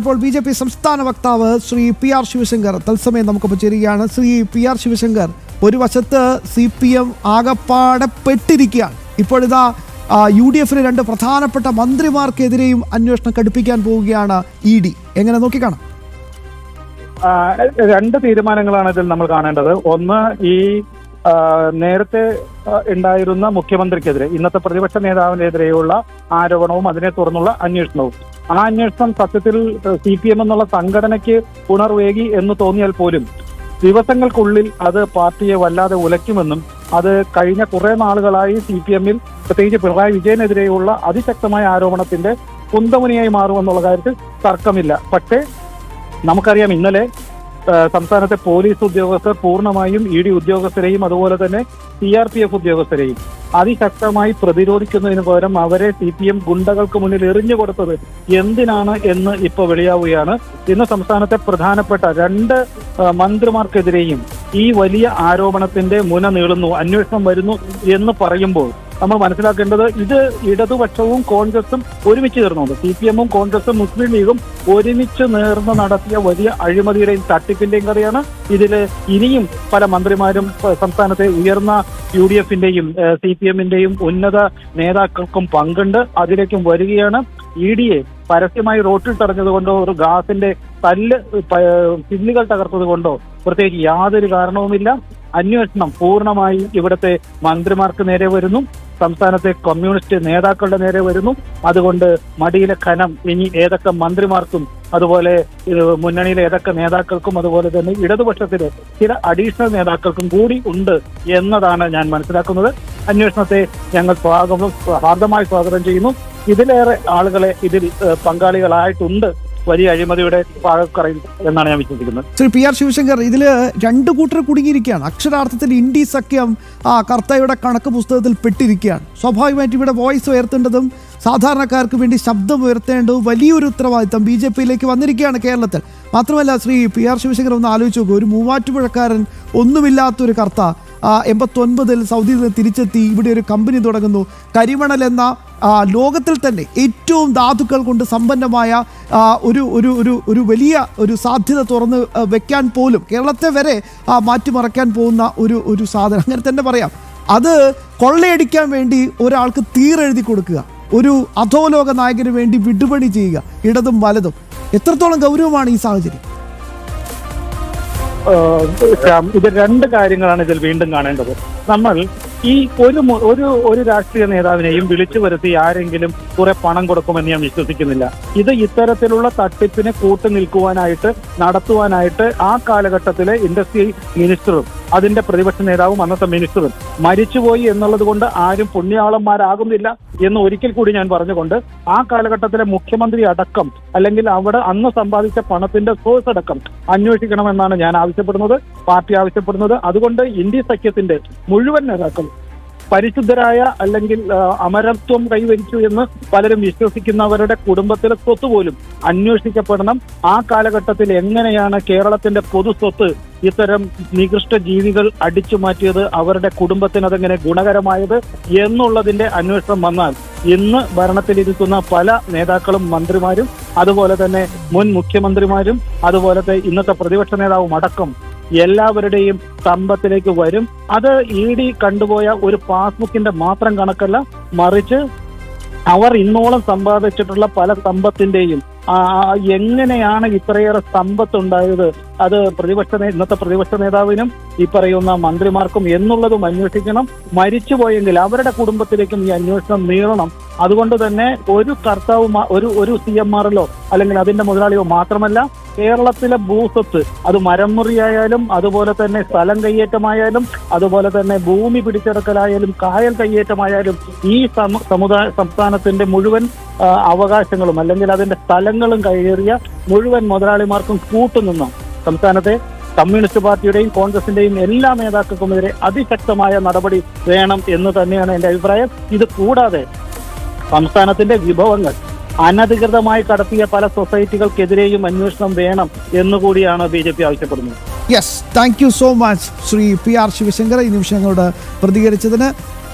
ഇപ്പോൾ BJP സംസ്ഥാന വക്താവ് ശ്രീ PR ശിവശങ്കർ തത്സമയം നമുക്കൊപ്പം ചേരുകയാണ്. ശ്രീ PR ശിവശങ്കർ, ഒരു വശത്ത് CPM ആകപ്പാടെ പെട്ടിരിക്കുകയാണ്. ഇപ്പോഴിതാ UDF-ലെ 2 പ്രധാനപ്പെട്ട മന്ത്രിമാർക്കെതിരെയും അന്വേഷണം കടുപ്പിക്കാൻ പോവുകയാണ് ED. എങ്ങനെ നോക്കിക്കാണാം? 2 തീരുമാനങ്ങളാണ് ഇതിൽ നമ്മൾ കാണേണ്ടത്. ഒന്ന്, ഈ നേരത്തെ ഉണ്ടായിരുന്ന മുഖ്യമന്ത്രിക്കെതിരെ, ഇന്നത്തെ പ്രതിപക്ഷ നേതാവിനെതിരെയുള്ള ആരോപണവും അതിനെ തുടർന്നുള്ള അന്വേഷണവും. ആ അന്വേഷണം സത്യത്തിൽ CPM എന്നുള്ള സംഘടനയ്ക്ക് ഉണർവേകി എന്ന് തോന്നിയാൽ പോലും ദിവസങ്ങൾക്കുള്ളിൽ അത് പാർട്ടിയെ വല്ലാതെ ഉലയ്ക്കുമെന്നും അത് കഴിഞ്ഞ കുറെ നാളുകളായി CPM-ൽ പ്രത്യേകിച്ച് പിണറായി വിജയനെതിരെയുള്ള അതിശക്തമായ ആരോപണത്തിന്റെ കുന്തമുനിയായി മാറുമെന്നുള്ള കാര്യത്തിൽ തർക്കമില്ല. പക്ഷേ നമുക്കറിയാം, ഇന്നലെ സംസ്ഥാനത്തെ പോലീസ് ഉദ്യോഗസ്ഥർ പൂർണ്ണമായും ED ഉദ്യോഗസ്ഥരെയും അതുപോലെ തന്നെ CRPF ഉദ്യോഗസ്ഥരെയും അതിശക്തമായി പ്രതിരോധിക്കുന്നതിന് പകരം അവരെ CPM ഗുണ്ടകൾക്ക് മുന്നിൽ എറിഞ്ഞു കൊടുത്തത് എന്തിനാണ് എന്ന് ഇപ്പോൾ വെളിയാവുകയാണ്. ഇന്ന് സംസ്ഥാനത്തെ പ്രധാനപ്പെട്ട 2 മന്ത്രിമാർക്കെതിരെയും ഈ വലിയ ആരോപണത്തിന്റെ മുന നീളുന്നു, അന്വേഷണം വരുന്നു എന്ന് പറയുമ്പോൾ നമ്മൾ മനസ്സിലാക്കേണ്ടത്, ഇത് ഇടതുപക്ഷവും കോൺഗ്രസും ഒരുമിച്ച് ചേർന്നുണ്ട്. CPM-ഉം കോൺഗ്രസും മുസ്ലിം ലീഗും ഒരുമിച്ച് നേർന്ന് നടത്തിയ വലിയ അഴിമതിയുടെയും തട്ടിപ്പിന്റെയും കഥയാണ്. ഇതിൽ ഇനിയും പല മന്ത്രിമാരും സംസ്ഥാനത്തെ ഉയർന്ന UDF-ന്റെയും CPM-ന്റെയും ഉന്നത നേതാക്കൾക്കും പങ്കുണ്ട്. അതിലേക്കും വരികയാണ്. ED-യെ പരസ്യമായി റോട്ടിൽ തടഞ്ഞതുകൊണ്ടോ ഒരു ഗ്യാസിന്റെ ചില്ലുകൾ തകർത്തത് കൊണ്ടോ പ്രത്യേകിച്ച് യാതൊരു കാരണവുമില്ല. അന്വേഷണം പൂർണ്ണമായി ഇവിടുത്തെ മന്ത്രിമാർക്ക് നേരെ വരുന്നു, സംസ്ഥാനത്തെ കമ്മ്യൂണിസ്റ്റ് നേതാക്കളുടെ നേരെ വരുന്നു. അതുകൊണ്ട് മടിയിലെ ഖനം ഇനി ഏതൊക്കെ മന്ത്രിമാർക്കും അതുപോലെ മുന്നണിയിലെ ഏതൊക്കെ നേതാക്കൾക്കും അതുപോലെ തന്നെ ഇടതുപക്ഷത്തിലെ ചില അഡീഷണൽ നേതാക്കൾക്കും കൂടി ഉണ്ട് എന്നതാണ് ഞാൻ മനസ്സിലാക്കുന്നത്. അന്വേഷണത്തെ ഞങ്ങൾ ഹാർദമായി സ്വാഗതം ചെയ്യുന്നു. ഇതിലേറെ ആളുകളെ ഇതിൽ പങ്കാളികളായിട്ടുണ്ട് വലിയ അഴിമതിയുടെ ഭാഗക്കറയിൽ എന്നാണ് ഞാൻ വിശ്വസിക്കുന്നത്. ശ്രീ PR ശിവശങ്കർ, ഇതിൽ 2 കൂട്ടർ കുടുങ്ങിയിരിക്കുകയാണ്. അക്ഷരാർത്ഥത്തിൽ ഇന്ത്യ സഖ്യം കർത്തയുടെ കണക്ക് പുസ്തകത്തിൽ പെട്ടിരിക്കുകയാണ്. സ്വാഭാവികമായിട്ട് ഇവിടെ വോയിസ് ഉയർത്തേണ്ടതും സാധാരണക്കാർക്ക് വേണ്ടി ശബ്ദം ഉയർത്തേണ്ടതും വലിയൊരു ഉത്തരവാദിത്തം BJP-യിലേക്ക് വന്നിരിക്കുകയാണ് കേരളത്തിൽ. മാത്രമല്ല ശ്രീ PR ശിവശങ്കർ, ഒന്ന് ആലോചിച്ച് നോക്കൂ, ഒരു മൂവാറ്റുപുഴക്കാരൻ, ഒന്നുമില്ലാത്തൊരു കർത്ത 89-ൽ സൗദിയിൽ നിന്ന് തിരിച്ചെത്തി ഇവിടെ ഒരു കമ്പനി തുടങ്ങുന്നു. കരിമണൽ എന്ന ലോകത്തിൽ തന്നെ ഏറ്റവും ധാതുക്കൾ കൊണ്ട് സമ്പന്നമായ ഒരു വലിയ ഒരു സാധ്യത തുറന്ന് വെക്കാൻ പോലും കേരളത്തെ വരെ മാറ്റിമറിക്കാൻ പോകുന്ന ഒരു സാധനം, അങ്ങനെ തന്നെ പറയാം. അത് കൊള്ളയടിക്കാൻ വേണ്ടി ഒരാൾക്ക് തീരെഴുതി കൊടുക്കുക, ഒരു അധോലോക നായകന് വേണ്ടി വിടുപണി ചെയ്യുക, ഇടതും വലതും. എത്രത്തോളം ഗൗരവമാണ് ഈ സാഹചര്യം? ഇത് 2 കാര്യങ്ങളാണ് ഇതിൽ വീണ്ടും കാണേണ്ടത്. നമ്മൾ ഈ ഒരു രാഷ്ട്രീയ നേതാവിനെയും വിളിച്ചു വരുത്തി ആരെങ്കിലും കുറെ പണം കൊടുക്കുമെന്ന് ഞാൻ വിശ്വസിക്കുന്നില്ല. ഇത് ഇത്തരത്തിലുള്ള തട്ടിപ്പിനെ കൂട്ടുനിൽക്കുവാനായിട്ട് നടത്തുവാനായിട്ട് ആ കാലഘട്ടത്തിലെ ഇൻഡസ്ട്രി മിനിസ്റ്ററും അതിന്റെ പ്രതിപക്ഷ നേതാവും അന്നത്തെ മിനിസ്റ്ററും മരിച്ചുപോയി എന്നുള്ളത് കൊണ്ട് ആരും പുണ്യാളന്മാരാകുന്നില്ല എന്ന് ഒരിക്കൽ കൂടി ഞാൻ പറഞ്ഞുകൊണ്ട് ആ കാലഘട്ടത്തിലെ മുഖ്യമന്ത്രി അടക്കം അല്ലെങ്കിൽ അവിടെ അന്ന് സമ്പാദിച്ച പണത്തിന്റെ സോഴ്സ് അടക്കം അന്വേഷിക്കണമെന്നാണ് ഞാൻ ആവശ്യപ്പെടുന്നത്, പാർട്ടി ആവശ്യപ്പെടുന്നത്. അതുകൊണ്ട് ഇന്ത്യ സഖ്യത്തിന്റെ മുഴുവൻ നേതാക്കളും പരിശുദ്ധരായ അല്ലെങ്കിൽ അമരത്വം കൈവരിച്ചു എന്ന് പലരും വിശ്വസിക്കുന്നവരുടെ കുടുംബത്തിലെ സ്വത്ത് പോലും അന്വേഷിക്കപ്പെടണം. ആ കാലഘട്ടത്തിൽ എങ്ങനെയാണ് കേരളത്തിന്റെ പൊതു സ്വത്ത് ഇത്തരം നികൃഷ്ട ജീവികൾ അടിച്ചു മാറ്റിയത്, അവരുടെ കുടുംബത്തിന് അതെങ്ങനെ ഗുണകരമായത് എന്നുള്ളതിന്റെ അന്വേഷണം വന്നാൽ ഇന്ന് ഭരണത്തിലിരിക്കുന്ന പല നേതാക്കളും മന്ത്രിമാരും അതുപോലെ തന്നെ മുൻ മുഖ്യമന്ത്രിമാരും അതുപോലത്തെ ഇന്നത്തെ പ്രതിപക്ഷ നേതാവും അടക്കം എല്ലാവരുടെയും സമ്പത്തിലേക്ക് വരും. അത് ED കണ്ടുപോയ ഒരു പാസ്ബുക്കിന്റെ മാത്രം കണക്കല്ല, മറിച്ച് അവർ ഇന്നോളം സമ്പാദിച്ചിട്ടുള്ള പല സമ്പത്തിന്റെയും എങ്ങനെയാണ് ഇത്രയേറെ സമ്പത്ത് ഉണ്ടായത്, അത് ഇന്നത്തെ പ്രതിപക്ഷ നേതാവിനും ഈ പറയുന്ന മന്ത്രിമാർക്കും എന്നുള്ളതും അന്വേഷിക്കണം. മരിച്ചുപോയെങ്കിൽ അവരുടെ കുടുംബത്തിലേക്കും ഈ അന്വേഷണം നീളണം. അതുകൊണ്ട് തന്നെ ഒരു കർത്താവ് ഒരു CMR-ലോ അല്ലെങ്കിൽ അതിന്റെ മുതലാളിയോ മാത്രമല്ല, കേരളത്തിലെ ഭൂസ്വത്ത് അത് മരംമുറിയായാലും അതുപോലെ തന്നെ സ്ഥലം കയ്യേറ്റമായാലും അതുപോലെ തന്നെ ഭൂമി പിടിച്ചെടുക്കലായാലും കായൽ കയ്യേറ്റമായാലും ഈ സംസ്ഥാനത്തിന്റെ മുഴുവൻ അവകാശങ്ങളും അല്ലെങ്കിൽ അതിന്റെ സ്ഥലങ്ങളും കയ്യേറിയ മുഴുവൻ മുതലാളിമാർക്കും കൂട്ടുനിന്ന സംസ്ഥാനത്തെ കമ്മ്യൂണിസ്റ്റ് പാർട്ടിയുടെയും കോൺഗ്രസിന്റെയും എല്ലാ നേതാക്കൾക്കുമെതിരെ അതിശക്തമായ നടപടി വേണം എന്ന് തന്നെയാണ് എന്റെ അഭിപ്രായം. ഇത് കൂടാതെ സംസ്ഥാനത്തിന്റെ വിഭവങ്ങൾ അനധികൃതമായി കടത്തിയ പല സൊസൈറ്റികൾക്കെതിരെയും അന്വേഷണം വേണം എന്നുകൂടിയാണ് BJP ആവശ്യപ്പെടുന്നത്. Yes, thank you so much Shri PR Sivasankar ഈ നിമിഷങ്ങളോട് പ്രതികരിച്ചതിന്.